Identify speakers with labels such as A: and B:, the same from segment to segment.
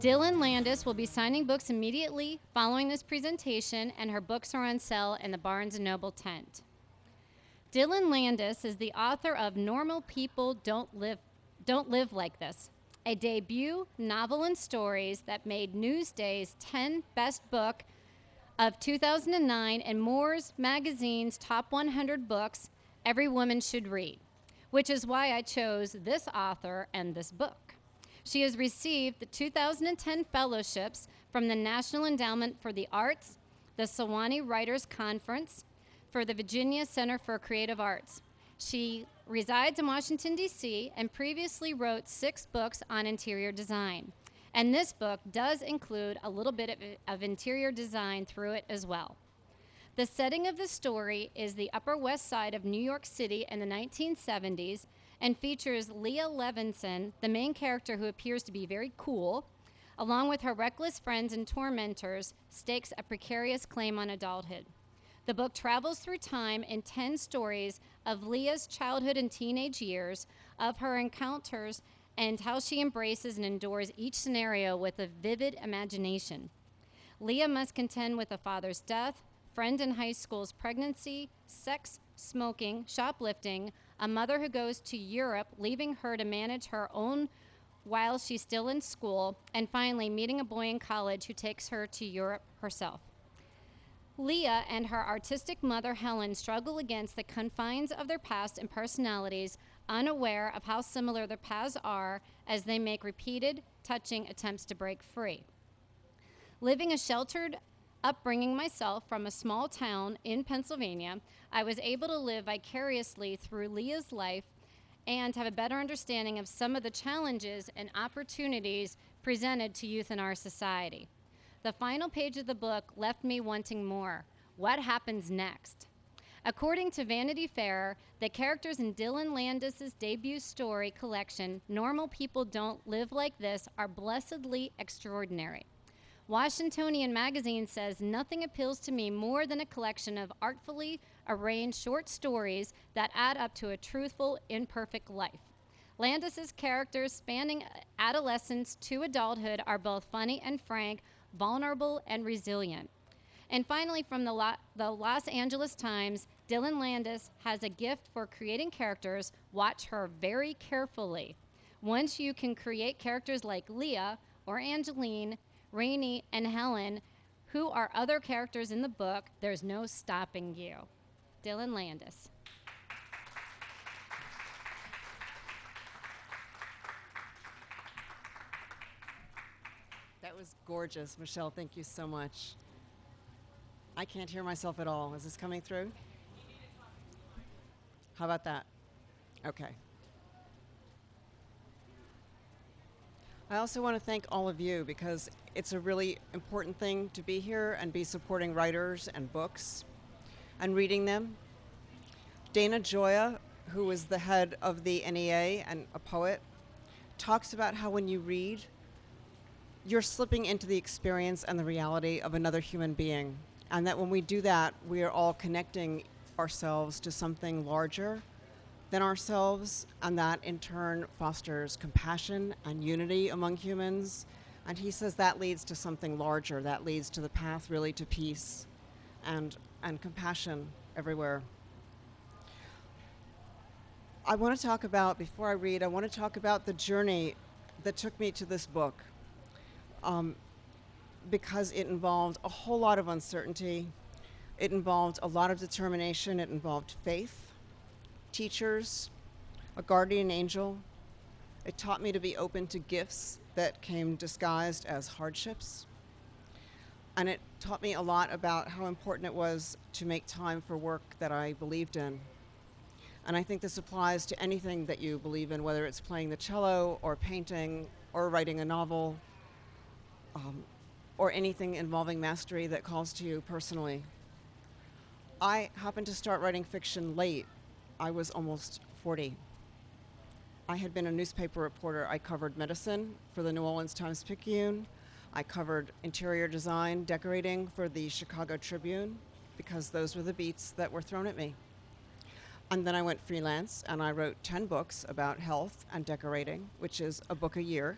A: Dylan Landis will be signing books immediately following this presentation, and her books are on sale in the Barnes & Noble tent. Dylan Landis is the author of Normal People Don't Live Like This, a debut novel and stories that made Newsday's 10 best book of 2009 and Moore's Magazine's top 100 books every woman should read, which is why I chose this author and this book. She has received the 2010 fellowships from the National Endowment for the Arts, the Sewanee Writers Conference, for the Virginia Center for Creative Arts. She resides in Washington, D.C., and previously wrote 6 books on interior design. And this book does include a little bit of interior design through it as well. The setting of the story is the Upper West Side of New York City in the 1970s and features Leah Levinson, the main character who appears to be very cool, along with her reckless friends and tormentors, stakes a precarious claim on adulthood. The book travels through time in 10 stories of Leah's childhood and teenage years, of her encounters, and how she embraces and endures each scenario with a vivid imagination. Leah must contend with a father's death, friend in high school's pregnancy, sex, smoking, shoplifting, a mother who goes to Europe, leaving her to manage her own while she's still in school, and finally meeting a boy in college who takes her to Europe herself. Leah and her artistic mother, Helen, struggle against the confines of their past and personalities, unaware of how similar their paths are as they make repeated, touching attempts to break free. Living a sheltered upbringing myself from a small town in Pennsylvania, I was able to live vicariously through Leah's life and have a better understanding of some of the challenges and opportunities presented to youth in our society. The final page of the book left me wanting more. What happens next? According to Vanity Fair, the characters in Dylan Landis' debut story collection, Normal People Don't Live Like This, are blessedly extraordinary. Washingtonian Magazine says nothing appeals to me more than a collection of artfully arranged short stories that add up to a truthful, imperfect life. Landis' characters spanning adolescence to adulthood are both funny and frank, vulnerable and resilient. And finally, from the Los Angeles Times, Dylan Landis has a gift for creating characters. Watch her very carefully. Once you can create characters like Leah or Angeline, Rainey, and Helen, who are other characters in the book, there's no stopping you. Dylan Landis.
B: That was gorgeous. Michelle, thank you so much. I can't hear myself at all. Is this coming through? How about that? Okay. I also want to thank all of you because it's a really important thing to be here and be supporting writers and books and reading them. Dana Joya, who is the head of the NEA and a poet, talks about how when you read, you're slipping into the experience and the reality of another human being. And that when we do that, we are all connecting ourselves to something larger than ourselves, and that in turn fosters compassion and unity among humans. And he says that leads to something larger, that leads to the path really to peace and compassion everywhere. I want to talk about, before I read, I want to talk about the journey that took me to this book. Because it involved a whole lot of uncertainty. It involved a lot of determination. It involved faith, teachers, a guardian angel. It taught me to be open to gifts that came disguised as hardships. And it taught me a lot about how important it was to make time for work that I believed in. And I think this applies to anything that you believe in, whether it's playing the cello or painting or writing a novel, or anything involving mastery that calls to you personally. I happened to start writing fiction late. I was almost 40. I had been a newspaper reporter. I covered medicine for the New Orleans Times-Picayune. I covered interior design, decorating for the Chicago Tribune, because those were the beats that were thrown at me. And then I went freelance, and I wrote 10 books about health and decorating, which is a book a year.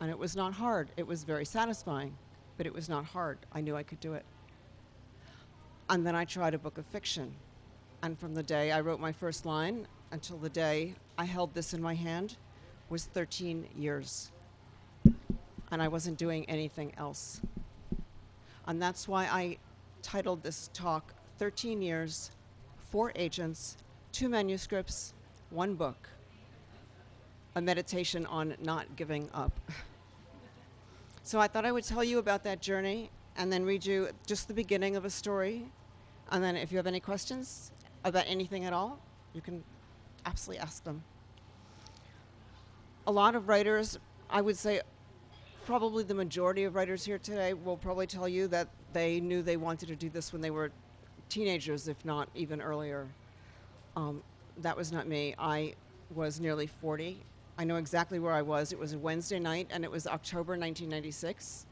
B: And it was not hard. It was very satisfying, but it was not hard. I knew I could do it. And then I tried a book of fiction. And from the day I wrote my first line until the day I held this in my hand was 13 years. And I wasn't doing anything else. And that's why I titled this talk, 13 Years, 4 Agents, 2 Manuscripts, 1 Book. A meditation on not giving up. So I thought I would tell you about that journey and then read you just the beginning of a story. And then if you have any questions about anything at all, you can absolutely ask them. A lot of writers, I would say probably the majority of writers here today will probably tell you that they knew they wanted to do this when they were teenagers, if not even earlier. That was not me. I was nearly 40. I know exactly where I was. It was a Wednesday night, and it was October 1996.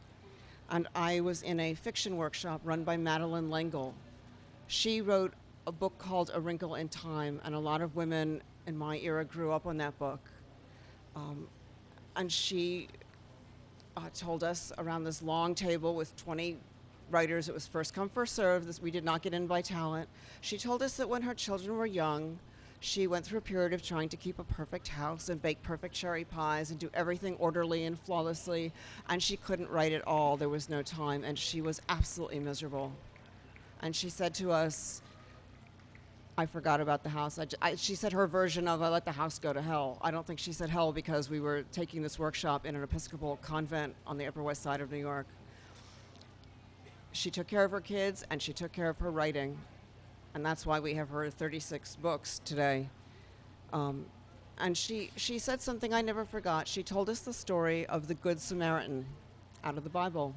B: And I was in a fiction workshop run by Madeleine L'Engle. She wrote a book called A Wrinkle in Time, and a lot of women in my era grew up on that book. And she told us around this long table with 20 writers, it was first come, first served. We did not get in by talent. She told us that when her children were young, she went through a period of trying to keep a perfect house and bake perfect cherry pies and do everything orderly and flawlessly, and she couldn't write at all. There was no time, and she was absolutely miserable. And she said to us, I forgot about the house. She said her version of I let the house go to hell. I don't think she said hell because we were taking this workshop in an Episcopal convent on the Upper West Side of New York. She took care of her kids and she took care of her writing. And that's why we have her 36 books today. And she said something I never forgot. She told us the story of the Good Samaritan out of the Bible,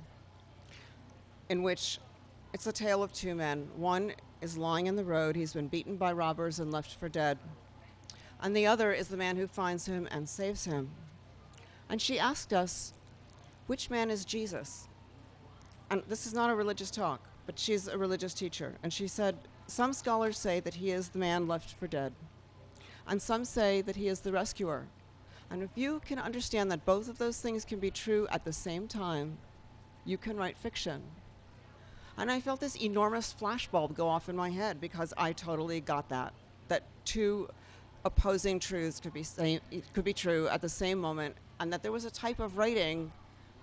B: in which it's a tale of 2 men. One is lying in the road. He's been beaten by robbers and left for dead. And the other is the man who finds him and saves him. And she asked us, which man is Jesus? And this is not a religious talk, but she's a religious teacher. And she said, some scholars say that he is the man left for dead. And some say that he is the rescuer. And if you can understand that both of those things can be true at the same time, you can write fiction. And I felt this enormous flashbulb go off in my head because I totally got that 2 opposing truths could be true at the same moment, and that there was a type of writing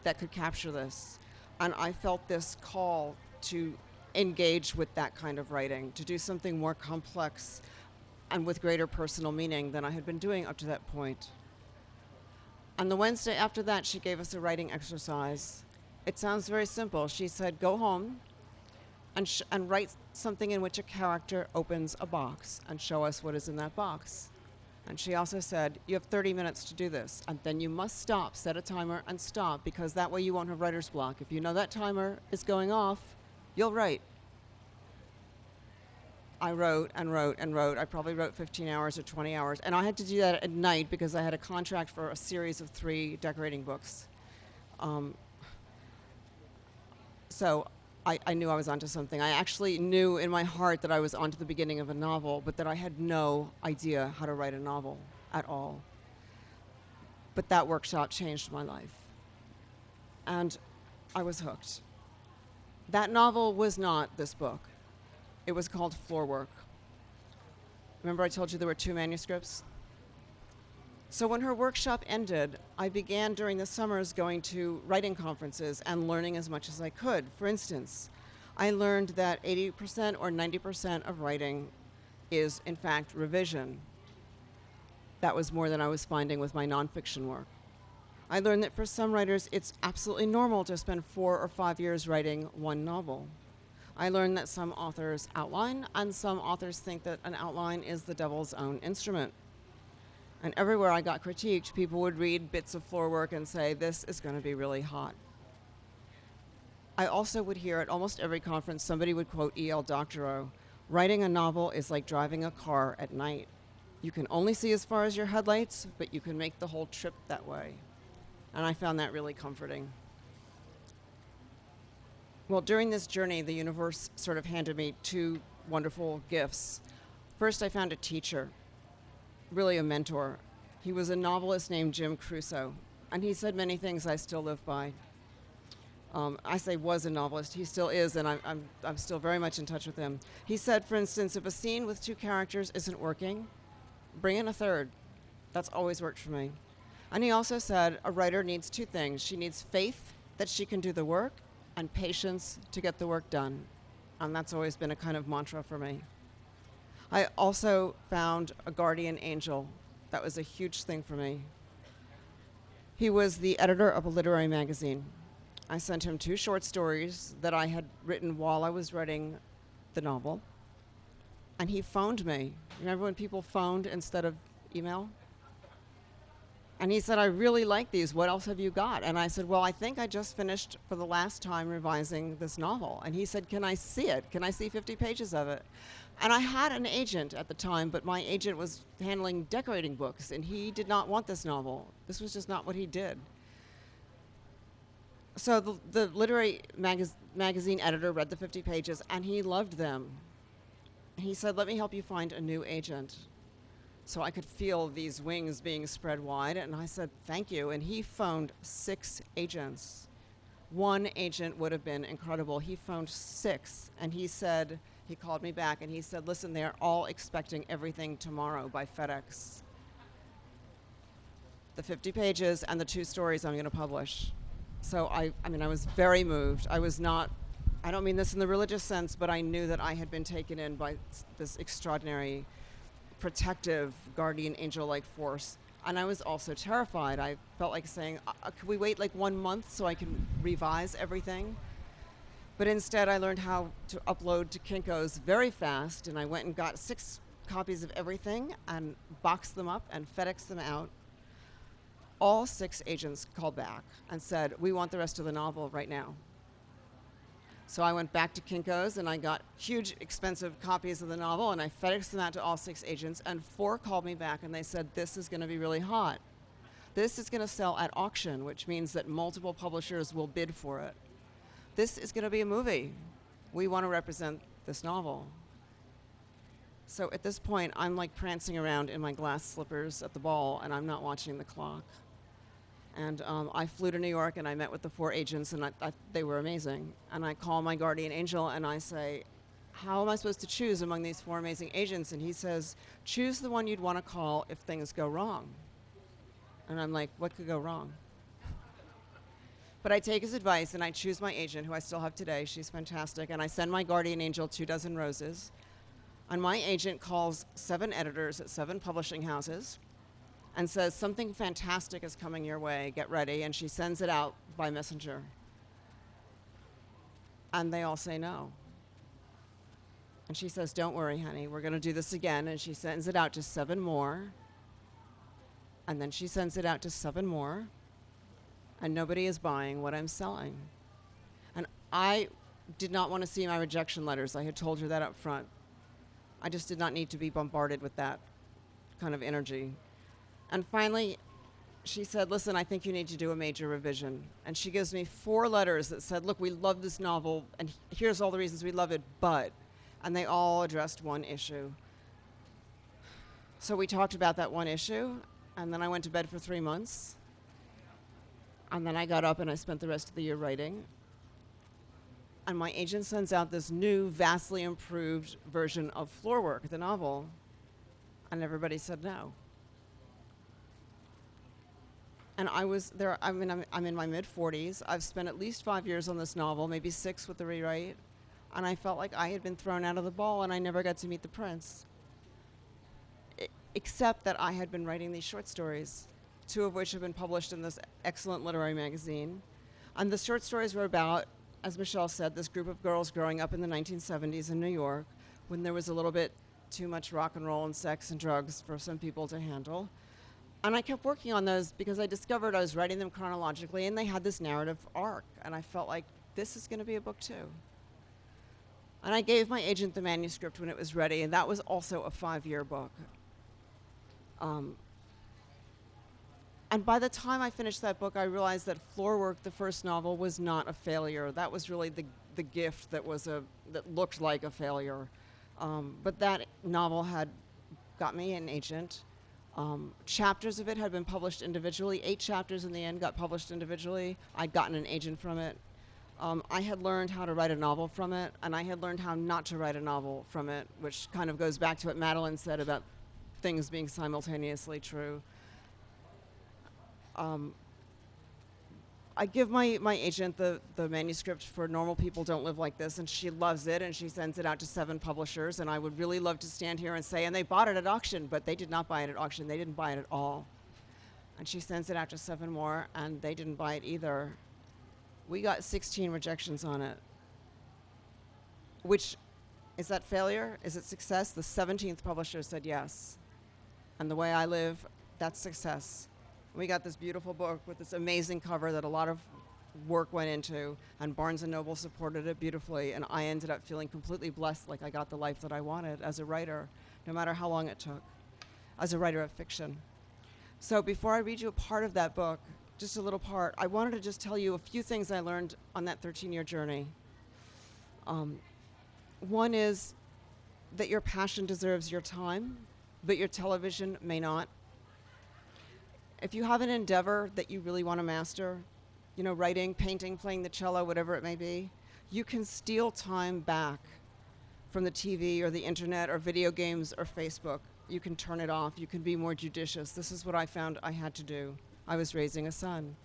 B: that could capture this. And I felt this call to engage with that kind of writing, to do something more complex and with greater personal meaning than I had been doing up to that point. On the Wednesday after that, she gave us a writing exercise. It sounds very simple. She said, go home and write something in which a character opens a box and show us what is in that box. And she also said, you have 30 minutes to do this, and then you must stop, set a timer and stop, because that way you won't have writer's block. If you know that timer is going off, you'll write. I wrote and wrote and wrote. I probably wrote 15 hours or 20 hours, and I had to do that at night because I had a contract for a series of 3 decorating books. So I knew I was onto something. I actually knew in my heart that I was onto the beginning of a novel, but that I had no idea how to write a novel at all. But that workshop changed my life. And I was hooked. That novel was not this book. It was called Floorwork. Remember I told you there were 2 manuscripts? So when her workshop ended, I began during the summers going to writing conferences and learning as much as I could. For instance, I learned that 80% or 90% of writing is, in fact, revision. That was more than I was finding with my nonfiction work. I learned that for some writers, it's absolutely normal to spend 4 or 5 years writing 1 novel. I learned that some authors outline, and some authors think that an outline is the devil's own instrument. And everywhere I got critiqued, people would read bits of Floorwork and say, this is going to be really hot. I also would hear at almost every conference, somebody would quote E.L. Doctorow, writing a novel is like driving a car at night. You can only see as far as your headlights, but you can make the whole trip that way. And I found that really comforting. Well, during this journey, the universe sort of handed me 2 wonderful gifts. First, I found a teacher, really a mentor. He was a novelist named Jim Crusoe, And he said many things I still live by. I say was a novelist. He still is, and I'm still very much in touch with him. He said, for instance, if a scene with 2 characters isn't working, bring in a third. That's always worked for me. And he also said a writer needs 2 things. She needs faith that she can do the work and patience to get the work done. And that's always been a kind of mantra for me. I also found a guardian angel. That was a huge thing for me. He was the editor of a literary magazine. I sent him 2 short stories that I had written while I was writing the novel. And he phoned me. Remember when people phoned instead of email? And he said, I really like these. What else have you got? And I said, well, I think I just finished for the last time revising this novel. And he said, can I see it? Can I see 50 pages of it? And I had an agent at the time, but my agent was handling decorating books, and he did not want this novel. This was just not what he did. So the literary magazine editor read the 50 pages, and he loved them. He said, let me help you find a new agent. So I could feel these wings being spread wide, and I said, thank you. And he phoned 6 agents. 1 agent would have been incredible. He phoned 6, and he said, he called me back, and he said, listen, they're all expecting everything tomorrow by FedEx. The 50 pages and the 2 stories I'm going to publish. So I was very moved. I don't mean this in the religious sense, but I knew that I had been taken in by this extraordinary, protective, guardian angel-like force. And I was also terrified. I felt like saying, could we wait like 1 month so I can revise everything? But instead, I learned how to upload to Kinko's very fast, and I went and got 6 copies of everything and boxed them up and FedExed them out. All 6 agents called back and said, we want the rest of the novel right now. So I went back to Kinko's and I got huge, expensive copies of the novel, and I FedExed them out to all 6 agents, and 4 called me back and they said, this is going to be really hot. This is going to sell at auction, which means that multiple publishers will bid for it. This is going to be a movie. We want to represent this novel. So at this point, I'm like prancing around in my glass slippers at the ball, and I'm not watching the clock. And I flew to New York, and I met with the 4 agents, and they were amazing. And I call my guardian angel, and I say, how am I supposed to choose among these 4 amazing agents? And he says, choose the one you'd want to call if things go wrong. And I'm like, what could go wrong? But I take his advice, and I choose my agent, who I still have today. She's fantastic. And I send my guardian angel 2 dozen roses. And my agent calls 7 editors at 7 publishing houses and says, something fantastic is coming your way, get ready. And she sends it out by messenger. And they all say no. And she says, don't worry, honey, we're going to do this again. And she sends it out to 7 more. And then she sends it out to 7 more. And nobody is buying what I'm selling. And I did not want to see my rejection letters. I had told her that up front. I just did not need to be bombarded with that kind of energy. And finally, she said, listen, I think you need to do a major revision. And she gives me 4 letters that said, look, we love this novel, and here's all the reasons we love it, but, and they all addressed one issue. So we talked about that one issue, and then I went to bed for 3 months. And then I got up and I spent the rest of the year writing. And my agent sends out this new, vastly improved version of Floorwork, the novel. And everybody said no. And I was there, I'm in my mid-40s. I've spent at least 5 years on this novel, maybe 6 with the rewrite. And I felt like I had been thrown out of the ball and I never got to meet the prince. Except that I had been writing these short stories, 2 of which have been published in this excellent literary magazine. And the short stories were about, as Michelle said, this group of girls growing up in the 1970s in New York, when there was a little bit too much rock and roll and sex and drugs for some people to handle. And I kept working on those because I discovered I was writing them chronologically, and they had this narrative arc. And I felt like, this is going to be a book too. And I gave my agent the manuscript when it was ready, and that was also a 5-year book. And by the time I finished that book, I realized that Floorwork, the first novel, was not a failure. That was really the gift that looked like a failure. But that novel had got me an agent. Chapters of it had been published individually. 8 chapters in the end got published individually. I'd gotten an agent from it. I had learned how to write a novel from it, and I had learned how not to write a novel from it, which kind of goes back to what Madeline said about things being simultaneously true. I give my agent the manuscript for Normal People Don't Live Like This, and she loves it, and she sends it out to 7 publishers, and I would really love to stand here and say, and they bought it at auction, but they did not buy it at auction. They didn't buy it at all. And she sends it out to 7 more, and they didn't buy it either. We got 16 rejections on it. Which, is that failure? Is it success? The 17th publisher said yes. And the way I live, that's success. We got this beautiful book with this amazing cover that a lot of work went into, and Barnes & Noble supported it beautifully, and I ended up feeling completely blessed, like I got the life that I wanted as a writer, no matter how long it took, as a writer of fiction. So before I read you a part of that book, just a little part, I wanted to just tell you a few things I learned on that 13-year journey. One is that your passion deserves your time, but your television may not. If you have an endeavor that you really want to master, writing, painting, playing the cello, whatever it may be, you can steal time back from the TV or the internet or video games or Facebook. You can turn it off. You can be more judicious. This is what I found I had to do. I was raising a son.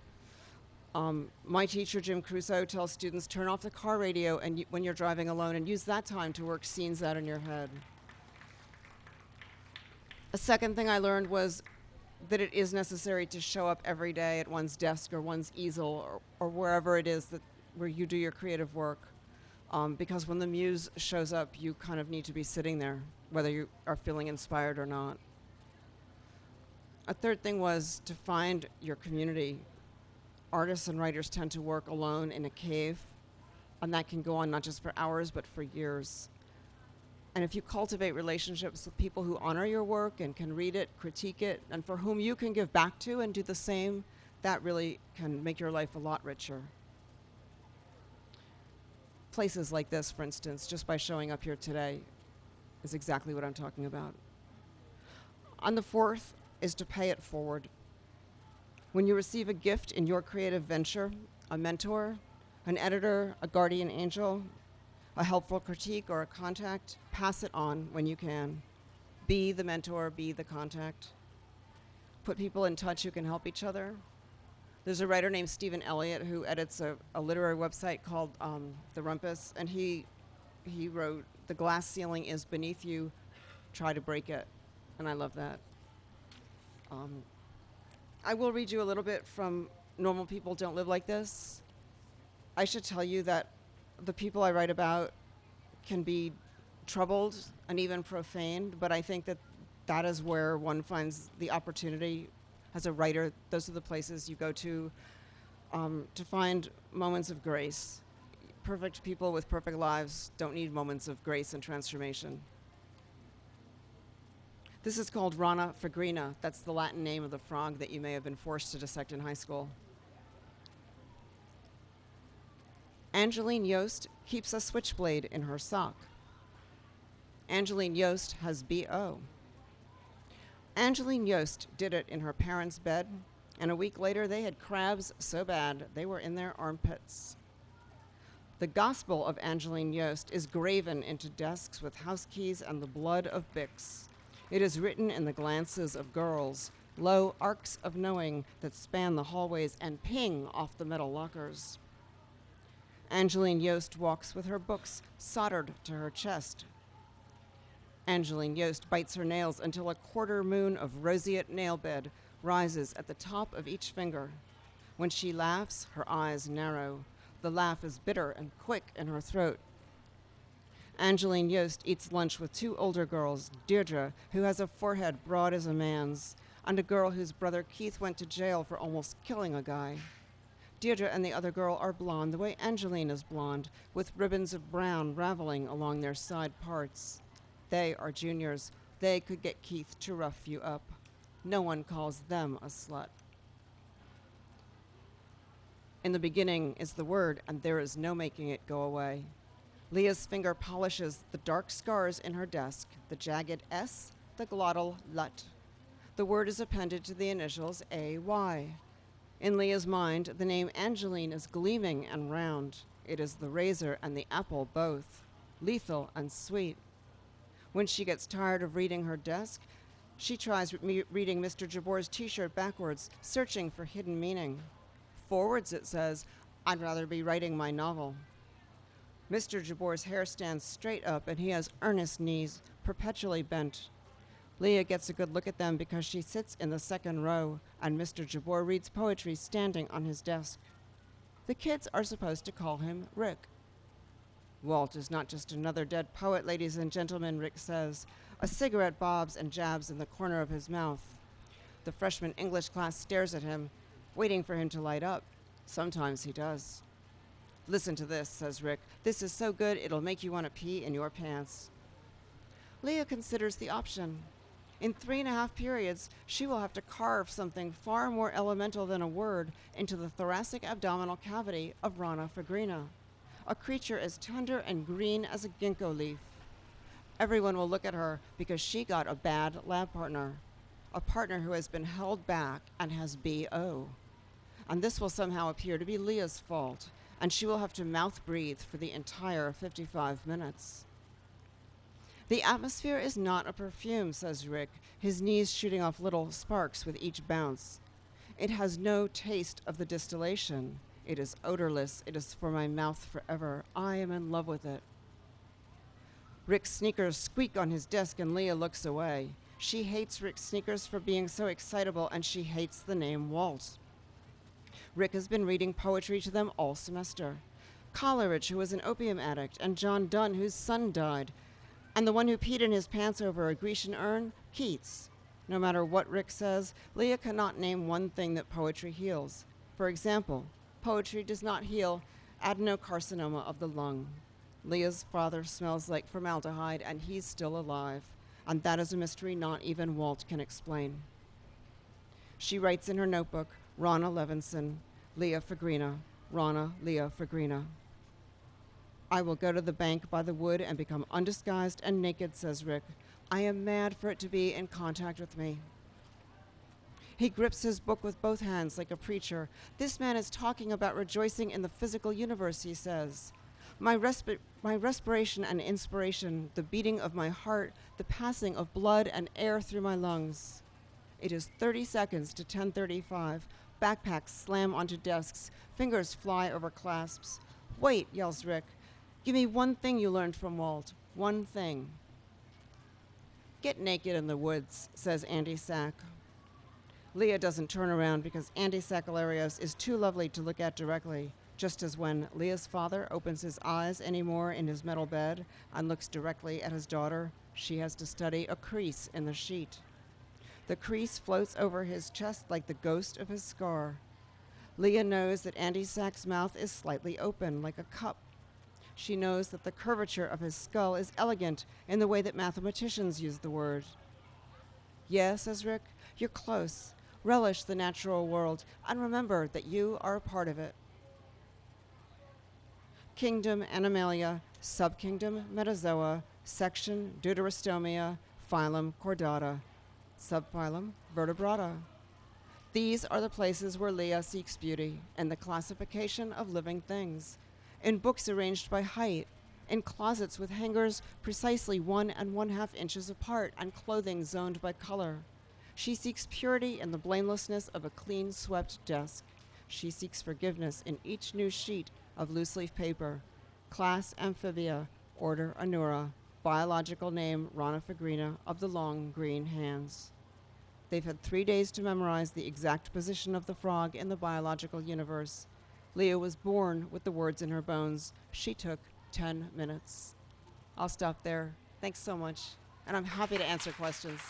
B: My teacher, Jim Crusoe, tells students, turn off the car radio when you're driving alone and use that time to work scenes out in your head. A second thing I learned was that it is necessary to show up every day at one's desk or one's easel or wherever it is where you do your creative work. Because when the muse shows up, you kind of need to be sitting there, whether you are feeling inspired or not. A third thing was to find your community. Artists and writers tend to work alone in a cave, and that can go on not just for hours, but for years. And if you cultivate relationships with people who honor your work and can read it, critique it, and for whom you can give back to and do the same, that really can make your life a lot richer. Places like this, for instance, just by showing up here today, is exactly what I'm talking about. On the fourth is to pay it forward. When you receive a gift in your creative venture, a mentor, an editor, a guardian angel, a helpful critique, or a contact, pass it on when you can. Be the mentor, be the contact. Put people in touch who can help each other. There's a writer named Stephen Elliott who edits a literary website called The Rumpus, and he wrote, "The glass ceiling is beneath you, try to break it." And I love that. I will read you a little bit from Normal People Don't Live Like This. I should tell you that the people I write about can be troubled and even profaned, but I think that is where one finds the opportunity as a writer. Those are the places you go to find moments of grace. Perfect people with perfect lives don't need moments of grace and transformation. This is called Rana Fagrina. That's the Latin name of the frog that you may have been forced to dissect in high school. Angeline Yost keeps a switchblade in her sock. Angeline Yost has BO. Angeline Yost did it in her parents' bed, and a week later they had crabs so bad they were in their armpits. The gospel of Angeline Yost is graven into desks with house keys and the blood of Bix. It is written in the glances of girls, low arcs of knowing that span the hallways and ping off the metal lockers. Angeline Yost walks with her books soldered to her chest. Angeline Yost bites her nails until a quarter moon of roseate nail bed rises at the top of each finger. When she laughs, her eyes narrow. The laugh is bitter and quick in her throat. Angeline Yost eats lunch with 2 older girls, Deirdre, who has a forehead broad as a man's, and a girl whose brother Keith went to jail for almost killing a guy. Deirdre and the other girl are blonde, the way Angeline is blonde, with ribbons of brown raveling along their side parts. They are juniors. They could get Keith to rough you up. No one calls them a slut. In the beginning is the word, and there is no making it go away. Leah's finger polishes the dark scars in her desk, the jagged S, the glottal lut. The word is appended to the initials AY. In Leah's mind, the name Angeline is gleaming and round. It is the razor and the apple both, lethal and sweet. When she gets tired of reading her desk, she tries reading Mr. Jabor's T-shirt backwards, searching for hidden meaning. Forwards, it says, "I'd rather be writing my novel." Mr. Jabor's hair stands straight up, and he has earnest knees, perpetually bent. Leah gets a good look at them because she sits in the second row, and Mr. Jabor reads poetry standing on his desk. The kids are supposed to call him Rick. Walt is not just another dead poet, ladies and gentlemen, Rick says. A cigarette bobs and jabs in the corner of his mouth. The freshman English class stares at him, waiting for him to light up. Sometimes he does. "Listen to this," says Rick. "This is so good it'll make you want to pee in your pants." Leah considers the option. In 3.5 periods, she will have to carve something far more elemental than a word into the thoracic abdominal cavity of Rana Fagrina, a creature as tender and green as a ginkgo leaf. Everyone will look at her because she got a bad lab partner, a partner who has been held back and has BO. And this will somehow appear to be Leah's fault, and she will have to mouth breathe for the entire 55 minutes. "The atmosphere is not a perfume," says Rick, his knees shooting off little sparks with each bounce. "It has no taste of the distillation. It is odorless. It is for my mouth forever. I am in love with it." Rick's sneakers squeak on his desk, and Leah looks away. She hates Rick's sneakers for being so excitable, and she hates the name Walt. Rick has been reading poetry to them all semester. Coleridge, who was an opium addict, and John Donne, whose son died, and the one who peed in his pants over a Grecian urn, Keats. No matter what Rick says, Leah cannot name one thing that poetry heals. For example, poetry does not heal adenocarcinoma of the lung. Leah's father smells like formaldehyde, and he's still alive. And that is a mystery not even Walt can explain. She writes in her notebook, Rana Levinson, Leah Fagrina, Rana, Leah Fagrina. "I will go to the bank by the wood and become undisguised and naked," says Rick. "I am mad for it to be in contact with me." He grips his book with both hands like a preacher. "This man is talking about rejoicing in the physical universe," he says. My respiration and inspiration, the beating of my heart, the passing of blood and air through my lungs." It is 30 seconds to 10:35. Backpacks slam onto desks. Fingers fly over clasps. "Wait," yells Rick. "Give me one thing you learned from Walt. One thing." "Get naked in the woods," says Andy Sack. Leah doesn't turn around because Andy Sackalarios is too lovely to look at directly, just as when Leah's father opens his eyes anymore in his metal bed and looks directly at his daughter, she has to study a crease in the sheet. The crease floats over his chest like the ghost of his scar. Leah knows that Andy Sack's mouth is slightly open, like a cup. She knows that the curvature of his skull is elegant in the way that mathematicians use the word. "Yeah," says Rick, "you're close. Relish the natural world, and remember that you are a part of it." Kingdom Animalia, Subkingdom Metazoa, Section Deuterostomia, Phylum Chordata, Subphylum Vertebrata. These are the places where Leah seeks beauty, in the classification of living things, in books arranged by height, in closets with hangers precisely 1 1/2 inches apart and clothing zoned by color. She seeks purity in the blamelessness of a clean-swept desk. She seeks forgiveness in each new sheet of loose-leaf paper. Class Amphibia, Order Anura, biological name Rana Fagrina of the long green hands. They've had 3 days to memorize the exact position of the frog in the biological universe. Leah was born with the words in her bones. She took 10 minutes. I'll stop there. Thanks so much, and I'm happy to answer questions.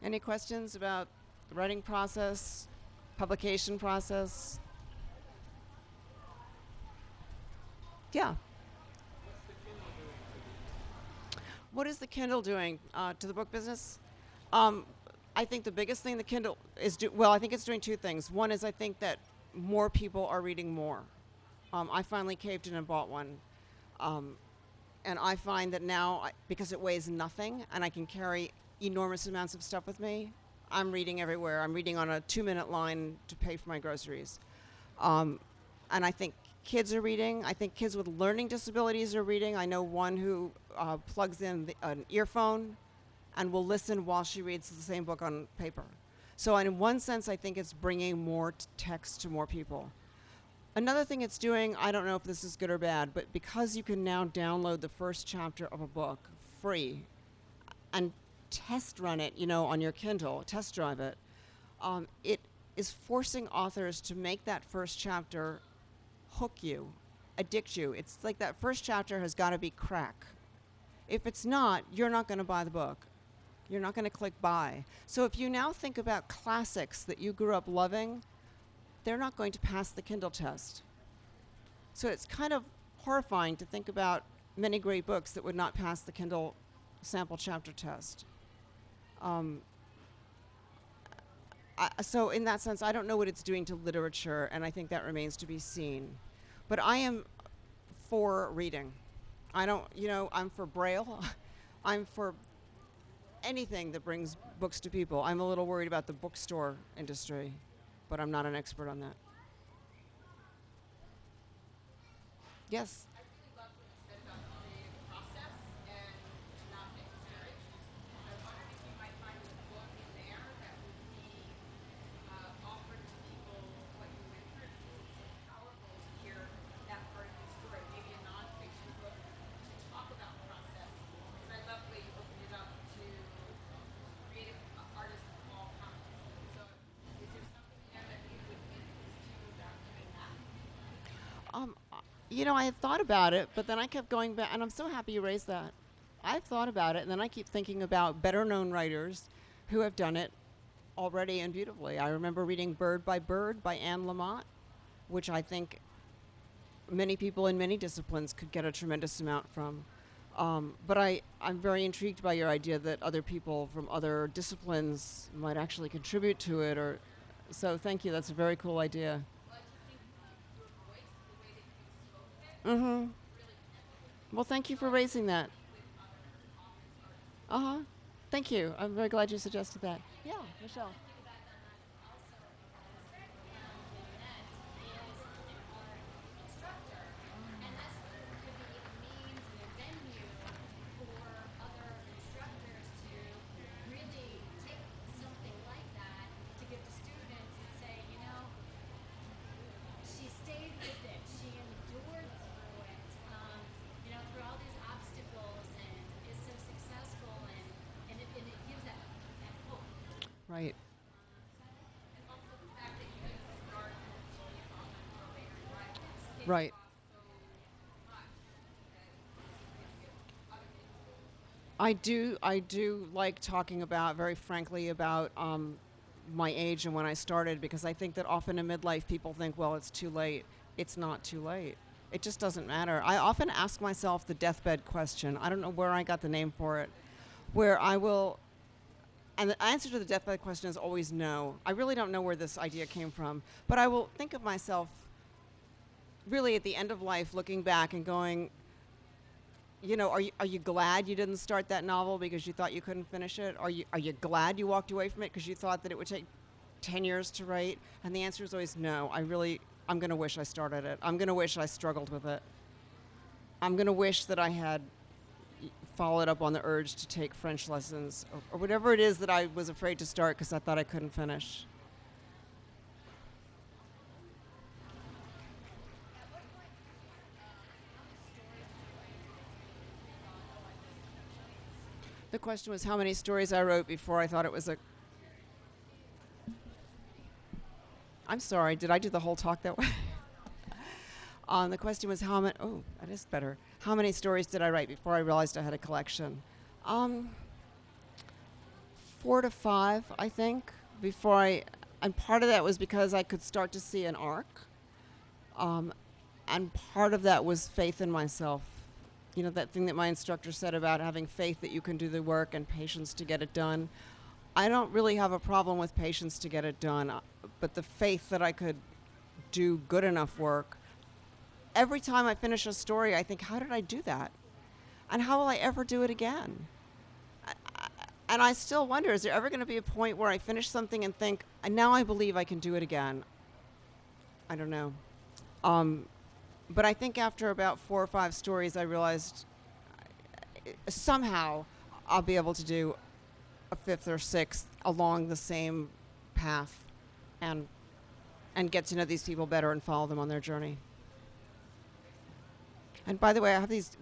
B: Any questions about the writing process, publication process? Yeah. What is the Kindle doing to the book business? I think the biggest thing the Kindle is well, I think it's doing two things. One is I think that more people are reading more. I finally caved in and bought one. And I find that now, because it weighs nothing and I can carry enormous amounts of stuff with me, I'm reading everywhere. I'm reading on a 2-minute line to pay for my groceries. And I think kids are reading. I think kids with learning disabilities are reading. I know one who plugs in an earphone and will listen while she reads the same book on paper. So in one sense, I think it's bringing more text to more people. Another thing it's doing, I don't know if this is good or bad, but because you can now download the first chapter of a book free and test run it, on your Kindle, test drive it, it is forcing authors to make that first chapter hook you, addict you. It's like that first chapter has got to be crack. If it's not, you're not going to buy the book. You're not going to click buy. So if you now think about classics that you grew up loving, they're not going to pass the Kindle test. So it's kind of horrifying to think about many great books that would not pass the Kindle sample chapter test. So in that sense, I don't know what it's doing to literature, and I think that remains to be seen. But I am for reading. I'm for Braille. I'm for anything that brings books to people. I'm a little worried about the bookstore industry, but I'm not an expert on that. Yes?
C: I really love what you said about the creative process and to not get discouraged. I wondered if you might find a book in there that would be offered to people what you went through, because it's so powerful to hear that part of your story. Maybe a nonfiction book to talk about process. Because I love the way you opened it up to creative artists of all kinds. So is there something there that you would interest you about doing that?
B: I had thought about it, but then I kept going back, and I'm so happy you raised that. I've thought about it, and then I keep thinking about better-known writers who have done it already and beautifully. I remember reading Bird by Anne Lamott, which I think many people in many disciplines could get a tremendous amount from. But I'm very intrigued by your idea that other people from other disciplines might actually contribute to it. So thank you. That's a very cool idea.
C: Well, I just think your voice, the way that you spoke it,
B: Mm-hmm.
C: really connected
B: Well, thank you for raising that.
C: with other authors, artists.
B: Uh-huh. Thank you. I'm very glad you suggested that. Yeah, Michelle.
A: Through all these obstacles and is so successful and it gives that hope.
B: Right.
C: And also the fact that you didn't start to be an author until later in life. It
B: Right.
C: costs so much that you get other things.
B: I do like talking about, very frankly, about my age and when I started, because I think that often in midlife people think, well, it's too late. It's not too late. It just doesn't matter. I often ask myself the deathbed question. I don't know where I got the name for it, where I will, and the answer to the deathbed question is always no. I really don't know where this idea came from, but I will think of myself really at the end of life looking back and going, are you glad you didn't start that novel because you thought you couldn't finish it? Are you glad you walked away from it because you thought that it would take 10 years to write? And the answer is always no. I'm going to wish I started it. I'm going to wish I struggled with it. I'm going to wish that I had followed up on the urge to take French lessons or whatever it is that I was afraid to start because I thought I couldn't finish. The question was how many stories I wrote before I thought it was a... I'm sorry, did I do the whole talk that way? The question was how many... Oh, that is better. How many stories did I write before I realized I had a collection? 4 to 5, I think, before I... And part of that was because I could start to see an arc. And part of that was faith in myself. That thing that my instructor said about having faith that you can do the work and patience to get it done. I don't really have a problem with patience to get it done, but the faith that I could do good enough work. Every time I finish a story, I think, how did I do that? And how will I ever do it again? And I still wonder, is there ever going to be a point where I finish something and think, now I believe I can do it again? I don't know. But I think after about 4 or 5 stories, I realized somehow I'll be able to do a 5th or 6th along the same path and get to know these people better and follow them on their journey. And by the way, I have these,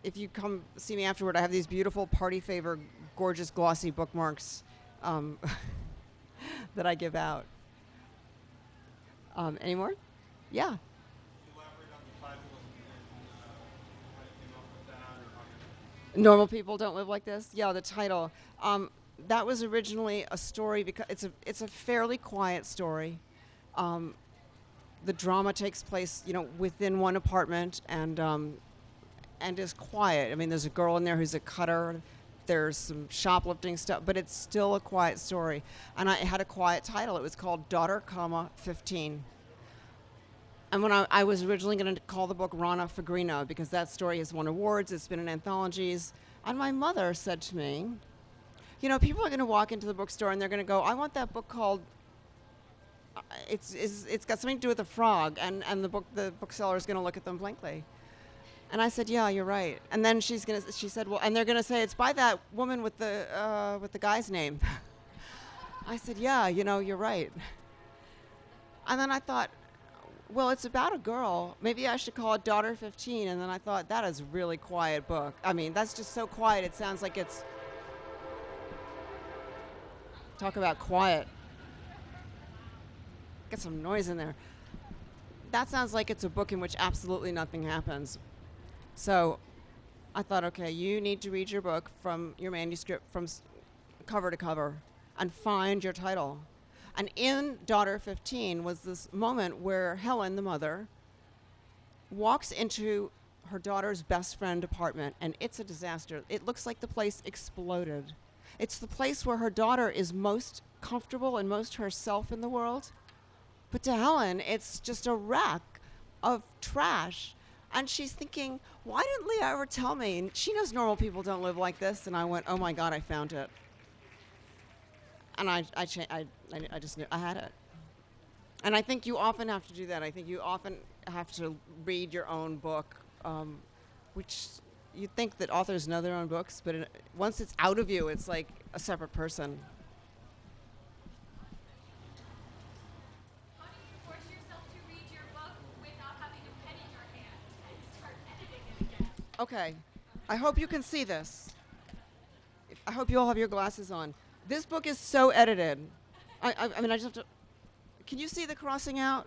B: if you come see me afterward, I have these beautiful party favor, gorgeous glossy bookmarks that I give out. Any more? Yeah.
D: Elaborate on the title and how you came up with that, or how you...
B: Normal People Don't Live Like This. Yeah, the title. That was originally a story because it's a fairly quiet story. The drama takes place, within one apartment and is quiet. I mean, there's a girl in there who's a cutter. There's some shoplifting stuff, but it's still a quiet story. And it had a quiet title. It was called Daughter, 15. And when I was originally going to call the book Rana Fagrina, because that story has won awards, it's been in anthologies. And my mother said to me, people are going to walk into the bookstore and they're going to go, I want that book called, it's got something to do with a frog, and the bookseller is going to look at them blankly. And I said, yeah, you're right. And then she said, well, and they're going to say, it's by that woman with the guy's name. I said, yeah, you're right. And then I thought, well, it's about a girl. Maybe I should call it Daughter 15. And then I thought, that is a really quiet book. I mean, that's just so quiet. It sounds like it's... Talk about quiet. Get some noise in there. That sounds like it's a book in which absolutely nothing happens. So I thought, okay, you need to read your book from your manuscript from cover to cover and find your title. And in Daughter 15 was this moment where Helen, the mother, walks into her daughter's best friend apartment, and it's a disaster. It looks like the place exploded. It's the place where her daughter is most comfortable and most herself in the world. But to Helen, it's just a wreck of trash. And she's thinking, why didn't Leah ever tell me? And she knows normal people don't live like this. And I went, oh my God, I found it. And I just knew I had it. And I think you often have to do that. I think you often have to read your own book, which you think that authors know their own books, but once it's out of you, it's like a separate person.
C: How do you force yourself to read your book without having a pen in your hand and start editing it again?
B: Okay, I hope you can see this. I hope you all have your glasses on. This book is so edited. I mean, I just have to... Can you see the crossing out?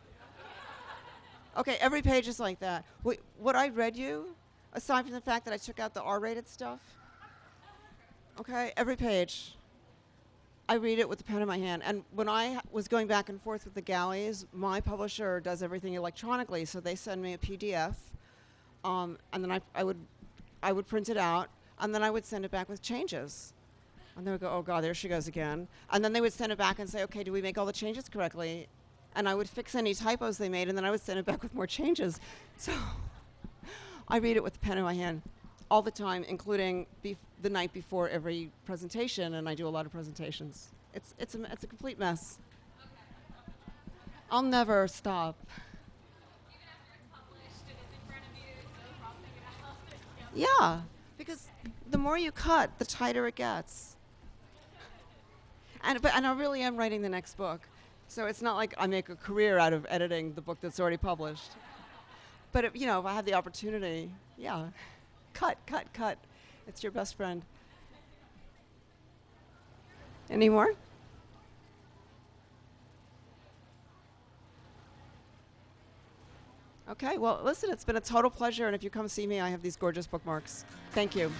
B: Okay, every page is like that. Wait, what I read you, aside from the fact that I took out the R-rated stuff, okay, every page, I read it with the pen in my hand. And when I was going back and forth with the galleys, my publisher does everything electronically, so they send me a PDF, and then I would print it out, and then I would send it back with changes. And they would go, oh God, there she goes again. And then they would send it back and say, okay, do we make all the changes correctly? And I would fix any typos they made, and then I would send it back with more changes. So I read it with the pen in my hand all the time, including the night before every presentation, and I do a lot of presentations. It's a complete mess. I'll never stop.
C: Even after it's published and it's in front of you, still crossing it out.
B: Yeah, because the more you cut, the tighter it gets. And I really am writing the next book. So it's not like I make a career out of editing the book that's already published. But if I have the opportunity, yeah, cut. It's your best friend. Any more? Okay, well, listen, it's been a total pleasure. And if you come see me, I have these gorgeous bookmarks. Thank you.